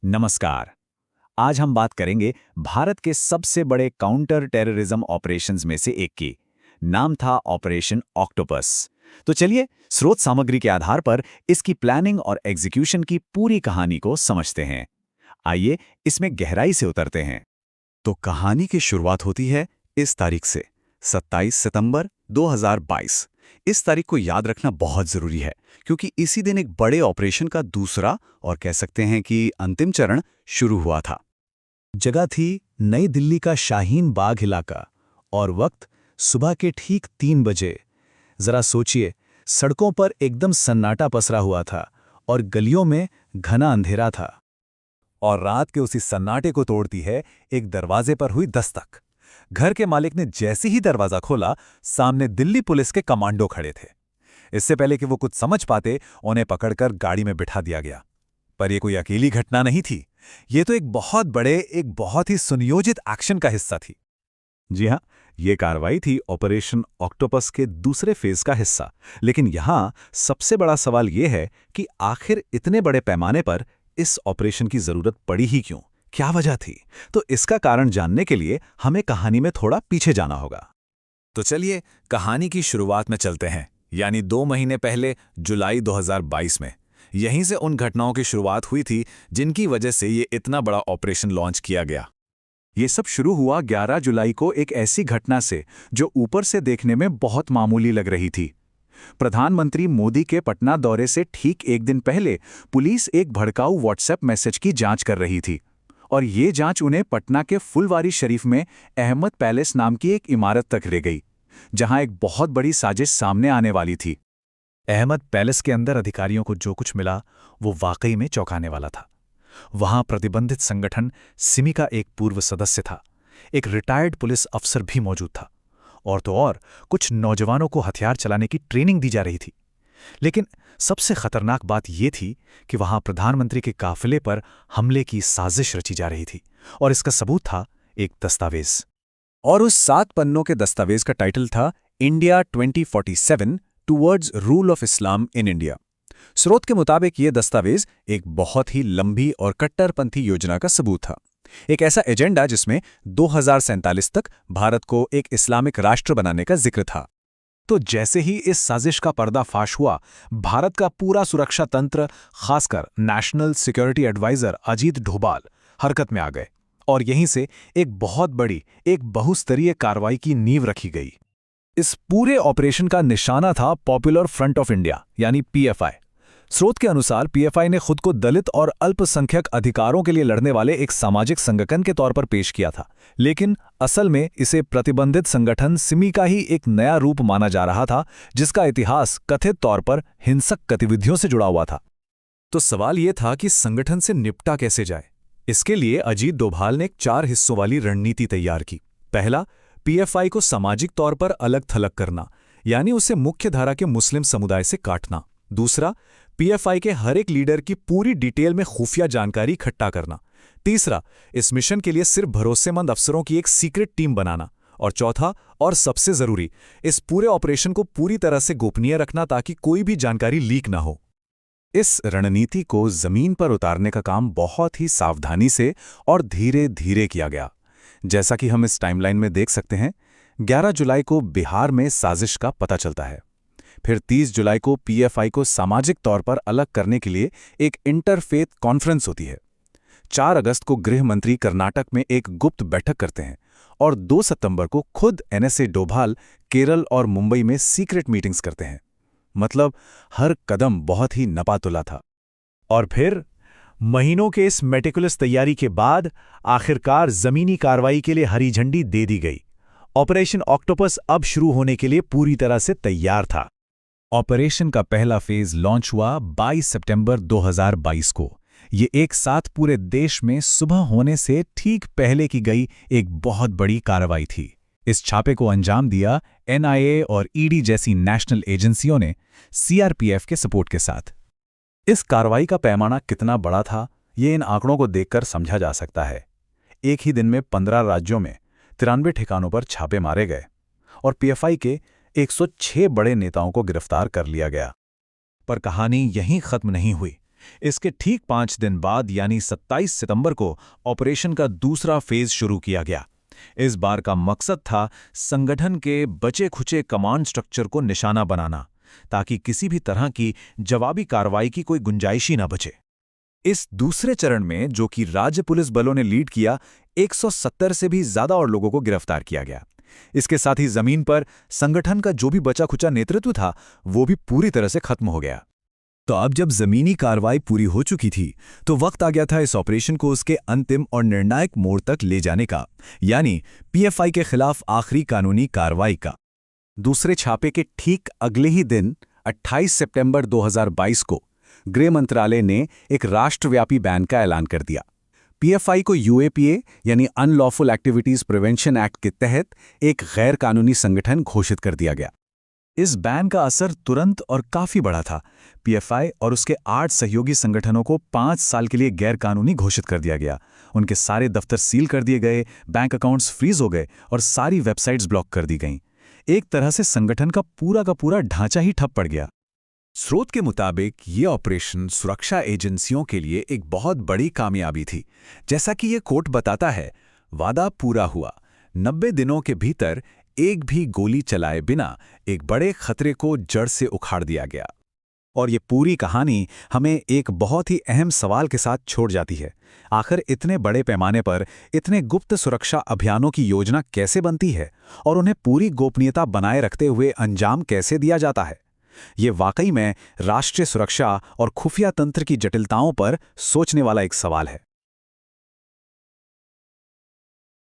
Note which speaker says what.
Speaker 1: नमस्कार। आज हम बात करेंगे भारत के सबसे बड़े काउंटर टेररिज्म ऑपरेशंस में से एक की। नाम था ऑपरेशन ऑक्टोपस। तो चलिए स्रोत सामग्री के आधार पर इसकी प्लानिंग और एग्जीक्यूशन की पूरी कहानी को समझते हैं। आइए इसमें गहराई से उतरते हैं।
Speaker 2: तो कहानी की शुरुआत होती है इस तारीख से, 27 सितंबर 2022। इस तारीख को याद रखना बहुत ज़रूरी है क्योंकि इसी दिन एक बड़े ऑपरेशन का दूसरा और कह सकते हैं कि अंतिम चरण शुरू हुआ था।
Speaker 3: जगह थी नई दिल्ली का शाहीन बाग इलाका और वक्त सुबह के ठीक 3 बजे। जरा सोचिए, सड़कों पर एकदम सन्नाटा पसरा हुआ था और गलियों में घना अंधेरा था।
Speaker 2: और रात के उसी सन्नाटे को तोड़ती है एक दरवाजे पर हुई दस्तक। घर के मालिक ने जैसे ही दरवाजा खोला, सामने दिल्ली पुलिस के कमांडो खड़े थे। इससे पहले कि वो कुछ समझ पाते, उन्हें पकड़कर गाड़ी में बिठा दिया गया। पर यह कोई अकेली घटना नहीं थी। ये तो एक बहुत ही सुनियोजित एक्शन का हिस्सा थी। जी हाँ, ये कार्रवाई थी ऑपरेशन ऑक्टोपस के दूसरे फेज का हिस्सा। लेकिन यहाँ सबसे बड़ा सवाल ये है कि आखिर इतने बड़े पैमाने पर इस ऑपरेशन की जरूरत पड़ी ही क्यों? क्या वजह थी? तो इसका कारण जानने के लिए हमें कहानी में थोड़ा पीछे जाना होगा।
Speaker 1: तो चलिए कहानी की शुरुआत में चलते हैं, यानी 2 महीने पहले जुलाई 2022 में। यहीं से उन घटनाओं की शुरुआत हुई थी जिनकी वजह से ये इतना बड़ा ऑपरेशन लॉन्च किया गया।
Speaker 2: ये सब शुरू हुआ 11 जुलाई को एक ऐसी घटना से जो ऊपर से देखने में बहुत मामूली लग रही थी। प्रधानमंत्री मोदी के पटना दौरे से ठीक एक दिन पहले पुलिस एक भड़काऊ व्हाट्सएप मैसेज की जांच कर रही थी और ये जांच उन्हें पटना के फुलवारी शरीफ में अहमद पैलेस नाम की एक इमारत तक ले गई, जहां एक बहुत बड़ी साजिश सामने आने वाली थी।
Speaker 3: अहमद पैलेस के अंदर अधिकारियों को जो कुछ मिला वो वाकई में चौंकाने वाला था। वहां प्रतिबंधित संगठन सिमी का एक पूर्व सदस्य था, एक रिटायर्ड पुलिस अफसर भी मौजूद था, और तो और कुछ नौजवानों को हथियार चलाने की ट्रेनिंग दी जा रही थी। लेकिन सबसे खतरनाक बात यह थी कि वहां प्रधानमंत्री के काफिले पर हमले की साजिश रची जा रही थी, और इसका सबूत था एक दस्तावेज।
Speaker 2: और उस 7 पन्नों के दस्तावेज का टाइटल था India 2047 towards rule of Islam in India. स्रोत के मुताबिक ये दस्तावेज एक बहुत ही लंबी और कट्टरपंथी योजना का सबूत था। एक ऐसा एजेंडा जिसमें 2047 तक भारत को एक इस्लामिक राष्ट्र बनाने का जिक्र था।
Speaker 3: तो जैसे ही इस साजिश का पर्दाफाश हुआ, भारत का पूरा सुरक्षा तंत्र, खासकर national security adviser Ajit Doval, हरकत में आ गए और यहीं से एक बहुत बड़ी, एक बहुस्तरीय कार्रवाई की नींव रखी गई। इस पूरे ऑपरेशन का निशाना था पॉपुलर फ्रंट ऑफ इंडिया यानी पीएफआई। स्रोत के अनुसार पीएफआई ने खुद को दलित और अल्पसंख्यक अधिकारों के लिए लड़ने वाले एक सामाजिक संगठन के तौर पर पेश किया था, लेकिन असल में इसे प्रतिबंधित संगठन सिमी का ही एक नया रूप माना जा रहा था, जिसका इतिहास कथित तौर पर हिंसक गतिविधियों से जुड़ा हुआ था।
Speaker 2: तो सवाल यह था कि संगठन से निपटा कैसे जाए। इसके लिए अजीत डोभाल ने एक 4 हिस्सों वाली रणनीति तैयार की। पहला, पीएफआई को सामाजिक तौर पर अलग थलग करना, यानी उसे मुख्य धारा के मुस्लिम समुदाय से काटना। दूसरा, पीएफआई के हर एक लीडर की पूरी डिटेल में खुफिया जानकारी इकट्ठा करना। तीसरा, इस मिशन के लिए सिर्फ भरोसेमंद अफसरों की एक सीक्रेट टीम बनाना। और चौथा और सबसे जरूरी, इस पूरे ऑपरेशन को पूरी तरह से गोपनीय रखना ताकि कोई भी जानकारी लीक ना हो। इस रणनीति को जमीन पर उतारने का काम बहुत ही सावधानी से और धीरे धीरे किया गया। जैसा कि हम इस टाइमलाइन में देख सकते हैं, 11 जुलाई को बिहार में साजिश का पता चलता है। फिर 30 जुलाई को पीएफआई को सामाजिक तौर पर अलग करने के लिए एक इंटरफेथ कॉन्फ्रेंस होती है। 4 अगस्त को गृह मंत्री कर्नाटक में एक गुप्त बैठक करते हैं और 2 सितंबर को खुद एनएसए डोभाल केरल और मुंबई में सीक्रेट मीटिंग्स करते हैं। मतलब हर कदम बहुत ही नपातुला था।
Speaker 3: और फिर महीनों के इस मेटिकुलस तैयारी के बाद आखिरकार जमीनी कार्रवाई के लिए हरी झंडी दे दी गई। ऑपरेशन ऑक्टोपस अब शुरू होने के लिए पूरी तरह से तैयार था। ऑपरेशन का पहला फेज लॉन्च हुआ 22 सितंबर 2022 को। ये एक साथ पूरे देश में सुबह होने से ठीक पहले की गई एक बहुत बड़ी कार्रवाई थी। इस छापे को अंजाम दिया एनआईए और ईडी जैसी नेशनल एजेंसियों ने सीआरपीएफ के सपोर्ट के साथ।
Speaker 2: इस कार्रवाई का पैमाना कितना बड़ा था, ये इन आंकड़ों को देखकर समझा जा सकता है। एक ही दिन में 15 राज्यों में 93 ठिकानों पर छापे मारे गए और पीएफआई के 106 बड़े नेताओं को गिरफ्तार कर लिया गया।
Speaker 3: पर कहानी यहीं खत्म नहीं हुई। इसके ठीक 5 दिन बाद यानी 27 सितंबर को ऑपरेशन का दूसरा फेज शुरू किया गया। इस बार का मकसद था संगठन के बचे खुचे कमांड स्ट्रक्चर को निशाना बनाना, ताकि किसी भी तरह की जवाबी कार्रवाई की कोई गुंजाइश ही न बचे।
Speaker 2: इस दूसरे चरण में, जो कि राज्य पुलिस बलों ने लीड किया, 170 से भी ज्यादा और लोगों को गिरफ्तार किया गया। इसके साथ ही जमीन पर संगठन का जो भी बचा खुचा नेतृत्व था, वो भी पूरी तरह से खत्म हो गया। तो अब जब जमीनी कार्रवाई पूरी हो चुकी थी, तो वक्त आ गया था इस ऑपरेशन को उसके अंतिम और निर्णायक मोड़ तक ले जाने का, यानी पीएफआई के खिलाफ आखिरी कानूनी कार्रवाई का।
Speaker 3: दूसरे छापे के ठीक अगले ही दिन 28 सितंबर 2022 को गृह मंत्रालय ने एक राष्ट्रव्यापी बैन का ऐलान कर दिया। पीएफआई को यूएपीए यानी अनलॉफुल एक्टिविटीज प्रिवेंशन एक्ट के तहत एक गैर कानूनी संगठन घोषित कर दिया गया।
Speaker 2: इस बैन का असर तुरंत और काफी बड़ा था। पीएफआई और उसके 8 सहयोगी संगठनों को 5 साल के लिए गैरकानूनी घोषित कर दिया गया। उनके सारे दफ्तर सील कर दिए गए, बैंक अकाउंट्स फ्रीज हो गए और सारी वेबसाइट्स ब्लॉक कर दी गईं। एक तरह से संगठन का पूरा ढांचा ही ठप पड़ गया।
Speaker 3: स्रोत के मुताबिक ये ऑपरेशन सुरक्षा एजेंसियों के लिए एक बहुत बड़ी कामयाबी थी। जैसा कि ये कोर्ट बताता है, वादा पूरा हुआ। 90 दिनों के भीतर एक भी गोली चलाए बिना एक बड़े खतरे को जड़ से उखाड़ दिया गया।
Speaker 2: और ये पूरी कहानी हमें एक बहुत ही अहम सवाल के साथ छोड़ जाती है। आखिर इतने बड़े पैमाने पर इतने गुप्त सुरक्षा अभियानों की योजना कैसे बनती है और उन्हें पूरी गोपनीयता बनाए रखते हुए अंजाम कैसे दिया जाता है? ये वाकई में राष्ट्रीय सुरक्षा और खुफिया तंत्र की जटिलताओं पर सोचने वाला एक सवाल है।